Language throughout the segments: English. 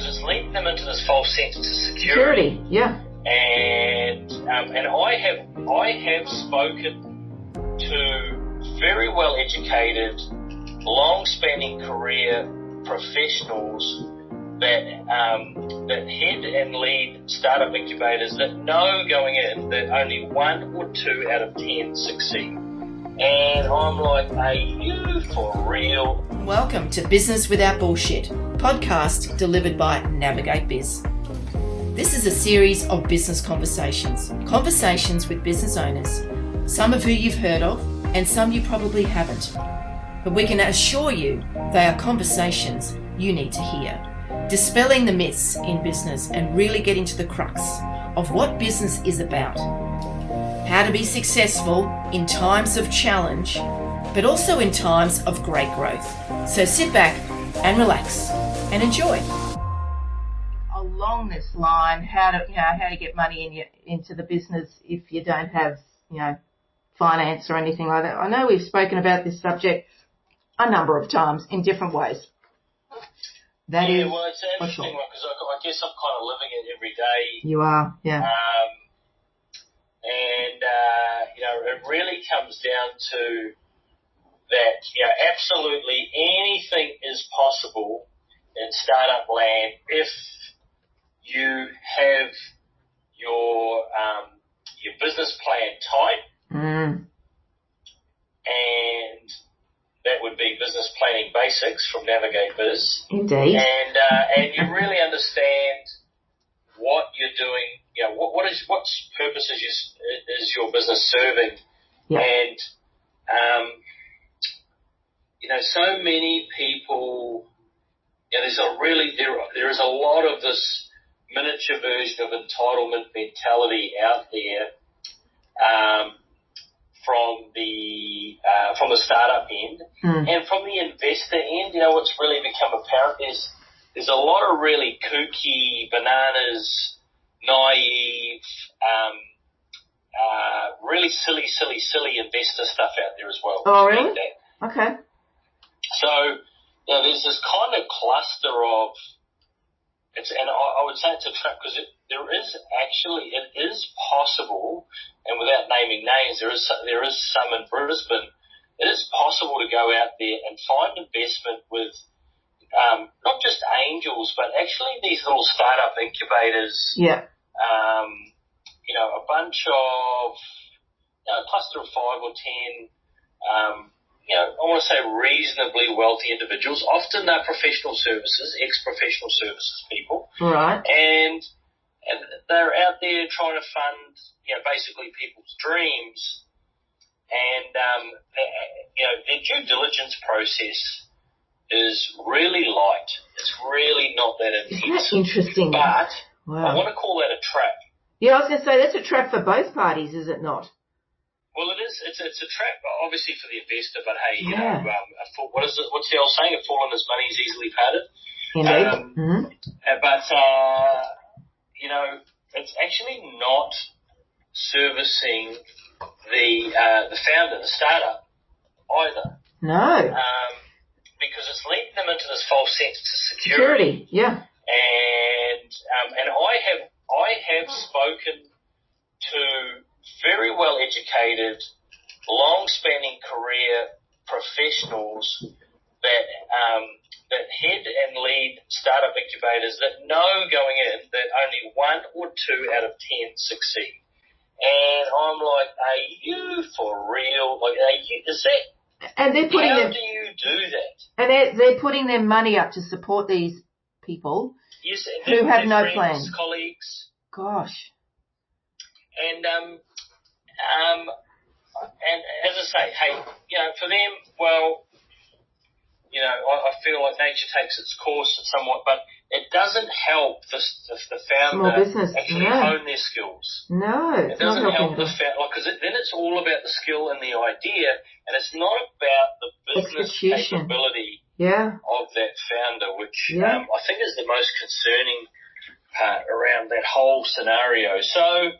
it's leading them into this false sense of security. Yeah. And I have spoken to very well educated, long-spanning career professionals that head and lead startup incubators that know going in that only 1 or 2 out of 10 succeed. And I'm like, are you for real? Welcome to Business Without Bullshit, podcast delivered by Navigate Biz. This is a series of business conversations with business owners, some of who you've heard of and some you probably haven't. But we can assure you they are conversations you need to hear, dispelling the myths in business and really getting to the crux of what business is about, how to be successful in times of challenge, but also in times of great growth. So sit back and relax and enjoy. Along this line, how to get money into the business if you don't have, finance or anything like that. I know we've spoken about this subject a number of times in different ways. Well, it's an interesting one because I guess I'm kind of living it every day. You are, yeah. It really comes down to that, absolutely anything is possible in startup land if you have your business plan tight, and that would be business planning basics from Navigate Biz. Indeed. And you really understand what you're doing. What purpose is your business serving? Yeah. And so many people. There is a lot of this miniature version of entitlement mentality out there from the startup end and from the investor end. What's really become apparent is there's a lot of really kooky, bananas, naive, really silly investor stuff out there as well. Oh, really? Okay. So, there's this kind of cluster of, and I would say it's a trap because it is possible, and without naming names, there is some in Brisbane. It is possible to go out there and find investment with not just angels, but actually these little startup incubators. Yeah. A bunch of a cluster of 5 or 10. I want to say reasonably wealthy individuals. Often they're professional services, ex-professional services people. Right. And they're out there trying to fund, basically people's dreams. And, their due diligence process is really light. It's really not that intense. Isn't that interesting? But wow. I want to call that a trap. Yeah, I was going to say that's a trap for both parties, is it not? Well, it is. It's a trap, obviously, for the investor. But hey, yeah. What's the old saying? A fool on his money is easily parted. Indeed. But it's actually not servicing the founder, the startup, either. No. Because it's leading them into this false sense of security. Yeah. And I have spoken to very well educated, long-spanning career professionals that head and lead startup incubators that know going in that only 1 or 2 out of 10 succeed. And I'm like, are you for real? Like, is that? And they're putting how do you do that? And they're putting their money up to support these people who have no friends, plan. Colleagues. Gosh. And as I say, hey, for them, well, I feel like nature takes its course somewhat, but it doesn't help the founder actually hone their skills. No, it doesn't help the founder, because then it's all about the skill and the idea, and it's not about the business capability of that founder, which I think is the most concerning part around that whole scenario. So,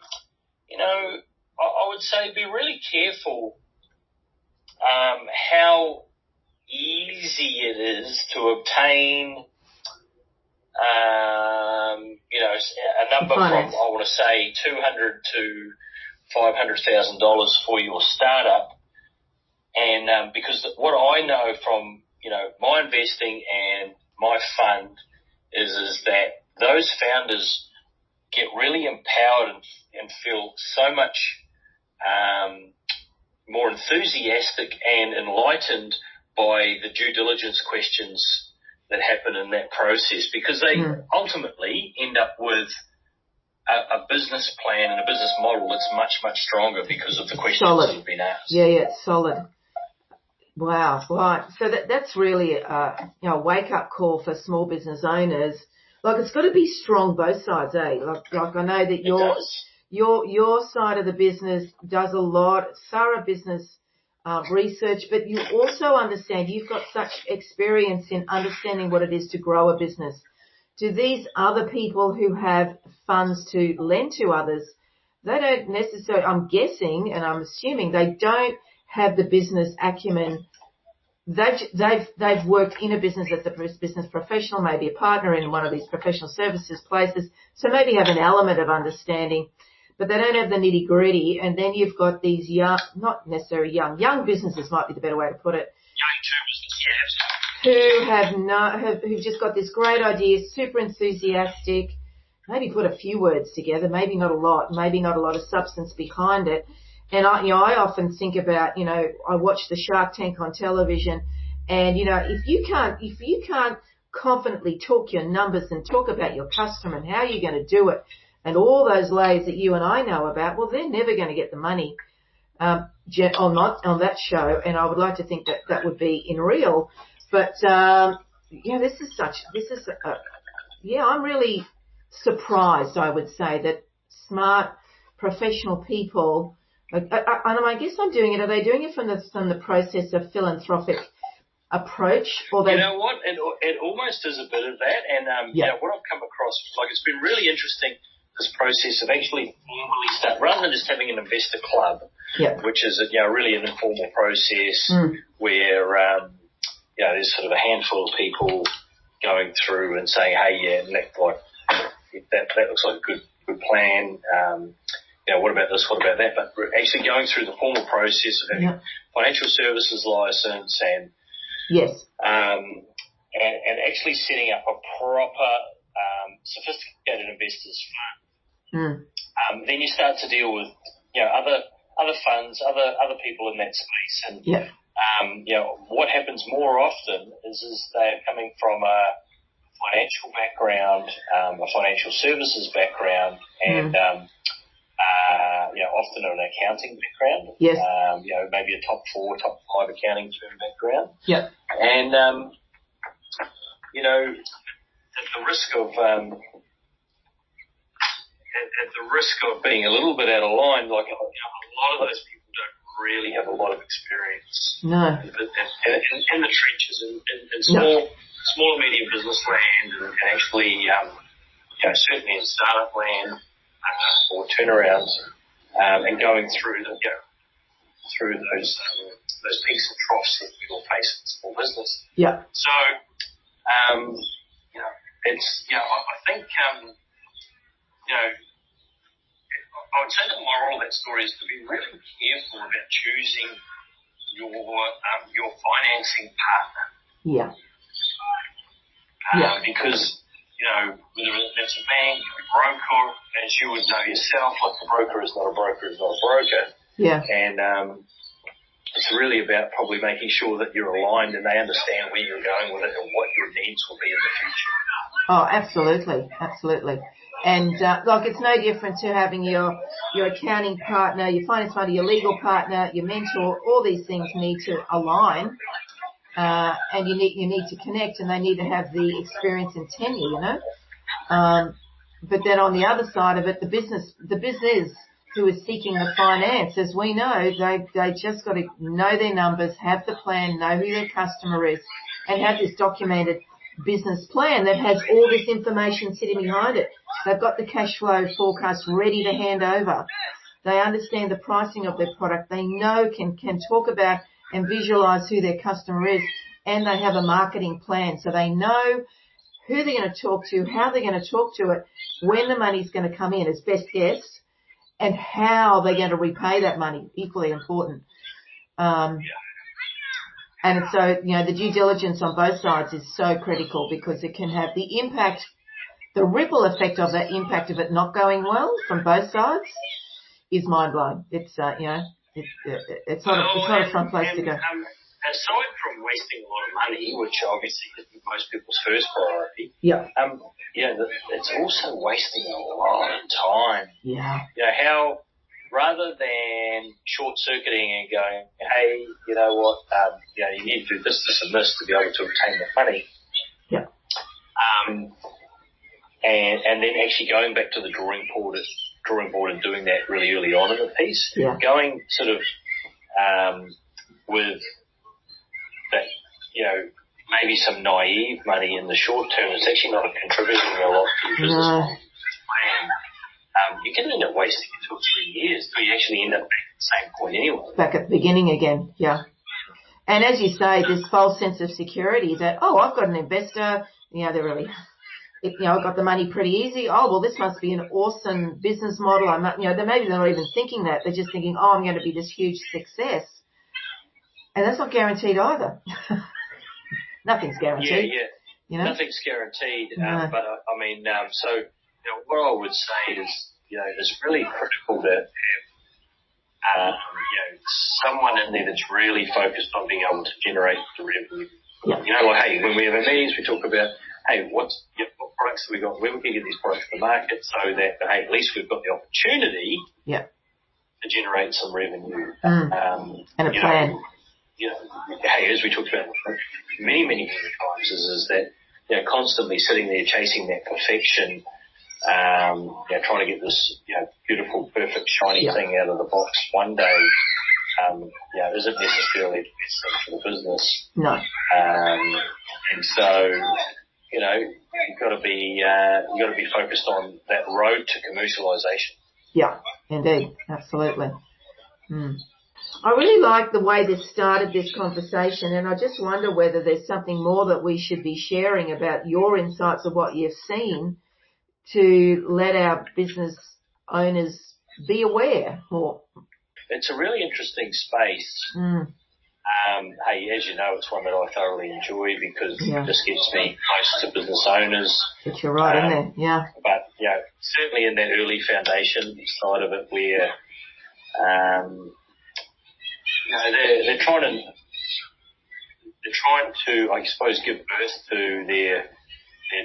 I would say be really careful how easy it is to obtain a number from, I want to say, $200,000 to $500,000 for your startup. And because what I know from, my investing and my fund is that those founders get really empowered and feel so much more enthusiastic and enlightened by the due diligence questions that happen in that process, because they ultimately end up with a business plan and a business model that's much, much stronger because of the questions that have been asked. Yeah, it's solid. Wow, right. So that's really a wake-up call for small business owners. Like, it's got to be strong both sides, eh? Like I know that your side of the business does a lot, thorough business research, but you also understand, you've got such experience in understanding what it is to grow a business. Do these other people who have funds to lend to others, they don't necessarily, I'm guessing and I'm assuming, they don't have the business acumen. They've worked in a business as a business professional, maybe a partner in one of these professional services places, so maybe have an element of understanding, but they don't have the nitty gritty. And then you've got these young, not necessarily young businesses might be the better way to put it. Who've just got this great idea, super enthusiastic, maybe put a few words together, maybe not a lot of substance behind it. And I often think about, I watch the Shark Tank on television, and if you can't confidently talk your numbers and talk about your customer and how you're going to do it and all those layers that you and I know about, well, they're never going to get the money on that show. And I would like to think that would be in real. But I'm really surprised, I would say, that smart professional people. And I guess I'm doing it. Are they doing it from the process of philanthropic approach, or they? You know what? It almost is a bit of that. And what I've come across, like, it's been really interesting, this process of actually formally start, rather than just having an investor club, which is really an informal process where there's sort of a handful of people going through and saying, hey, Nick, like that looks like a good plan. What about this? What about that? But we're actually going through the formal process of having financial services license and actually setting up a proper sophisticated investors fund. Then you start to deal with other funds, other people in that space, and what happens more often is they're coming from a financial background, a financial services background, and often an accounting background. Yes. Maybe a top 4, top 5 accounting firm background. Yeah. And at the risk of being a little bit out of line, like a lot of those people don't really have a lot of experience. No. In the trenches, in small and medium business land, and actually, certainly in startup land. Or turnarounds, and going through those peaks and troughs that we all face in small business. Yeah. So, I think, I would say the moral of that story is to be really careful about choosing your financing partner. Yeah. Because whether that's a bank, a broker, as you would know yourself, like a broker is not a broker is not a broker. Yeah. And it's really about probably making sure that you're aligned and they understand where you're going with it and what your needs will be in the future. Oh, absolutely. And it's no different to having your accounting partner, your finance partner, your legal partner, your mentor. All these things need to align. And you need to connect, and they need to have the experience and tenure, But then on the other side of it, the business who is seeking the finance, as we know, they just got to know their numbers, have the plan, know who their customer is, and have this documented business plan that has all this information sitting behind it. They've got the cash flow forecast ready to hand over. They understand the pricing of their product. They know can talk about and visualize who their customer is, and they have a marketing plan. So they know who they're going to talk to, how they're going to talk to it, when the money's going to come in as best guess, and how they're going to repay that money, equally important. And so, the due diligence on both sides is so critical because it can have the impact, the ripple effect of that impact of it not going well from both sides is mind-blowing. It's, it's not a fun place to go. Aside from wasting a lot of money, which obviously is most people's first priority, it's also wasting a lot of time. Yeah. How rather than short-circuiting and going, hey, you know what, you need to do this, this, and this to be able to obtain the money. Yeah. And then actually going back to the drawing board and doing that really early on in the piece. Yeah. Going sort of with that, maybe some naive money in the short term is actually not contributing a lot to your business plan. You can end up wasting 2 or 3 years till you actually end up back at the same point anyway. Back at the beginning again, yeah. And as you say, this false sense of security that, I've got an investor, they're really, I've got the money pretty easy. Oh, well, this must be an awesome business model. I'm not, maybe they're not even thinking that. They're just thinking, I'm going to be this huge success. And that's not guaranteed either. Nothing's guaranteed. Yeah. Nothing's guaranteed. No. But what I would say is, it's really critical to have, someone in there that's really focused on being able to generate the revenue. Yeah. Hey, when we have our meetings, we talk about, hey, what products have we got, where we can get these products to market so that, hey, at least we've got the opportunity to generate some revenue. And a plan. Hey, as we talked about many, many times, is that, constantly sitting there chasing that perfection, trying to get this, beautiful, perfect, shiny thing out of the box one day, isn't necessarily the best thing for the business. No. And so, you've got to be focused on that road to commercialization. Yeah, indeed, absolutely. I really like the way this started this conversation, and I just wonder whether there's something more that we should be sharing about your insights of what you've seen to let our business owners be aware more. It's a really interesting space. Hey, as you know, it's one that I thoroughly enjoy because it just gets me close to business owners. But you're right in there, yeah. But, certainly in that early foundation side of it where, they're trying to, I suppose, give birth to their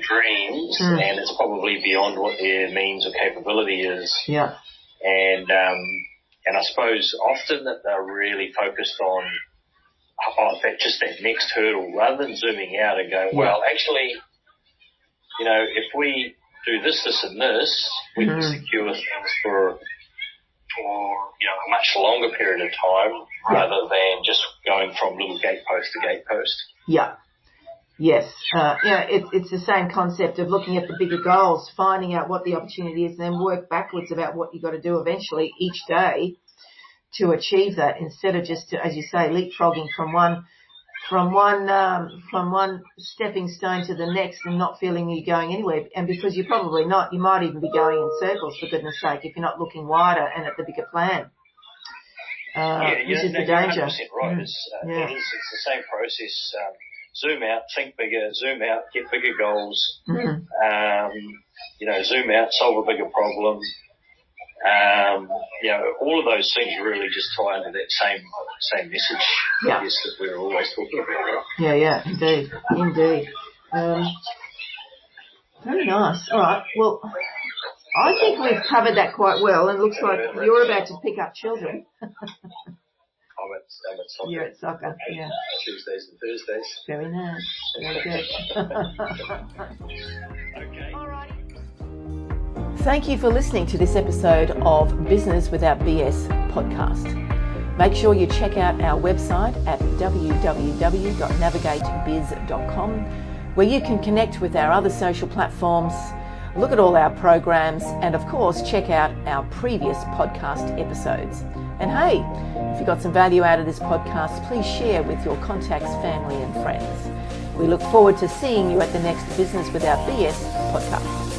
dreams, and it's probably beyond what their means or capability is. Yeah. And I suppose often that they're really focused on that next hurdle rather than zooming out and going, well, actually, if we do this, this, and this, we can secure things for a much longer period of time rather than just going from little gatepost to gatepost. Yeah. Yes. It's the same concept of looking at the bigger goals, finding out what the opportunity is, and then work backwards about what you've got to do eventually each day to achieve that, instead of just, as you say, leapfrogging from one stepping stone to the next and not feeling you're going anywhere. And because you're probably not, you might even be going in circles, for goodness sake, if you're not looking wider and at the bigger plan. Which is the danger. 100% right. It's the same process. Zoom out, think bigger, zoom out, get bigger goals, zoom out, solve a bigger problem. All of those things really just tie into that same message, I guess, that we're always talking about. Yeah, indeed. Very nice. All right. Well, I think we've covered that quite well, and it looks like you're about to pick up children. I'm at soccer. You're at soccer, yeah. Tuesdays and Thursdays. Very nice. Very good. Okay. All right. Thank you for listening to this episode of Business Without BS podcast. Make sure you check out our website at www.navigatebiz.com, where you can connect with our other social platforms, look at all our programs, and of course check out our previous podcast episodes. And hey, if you got some value out of this podcast, please share with your contacts, family and friends. We look forward to seeing you at the next Business Without BS podcast.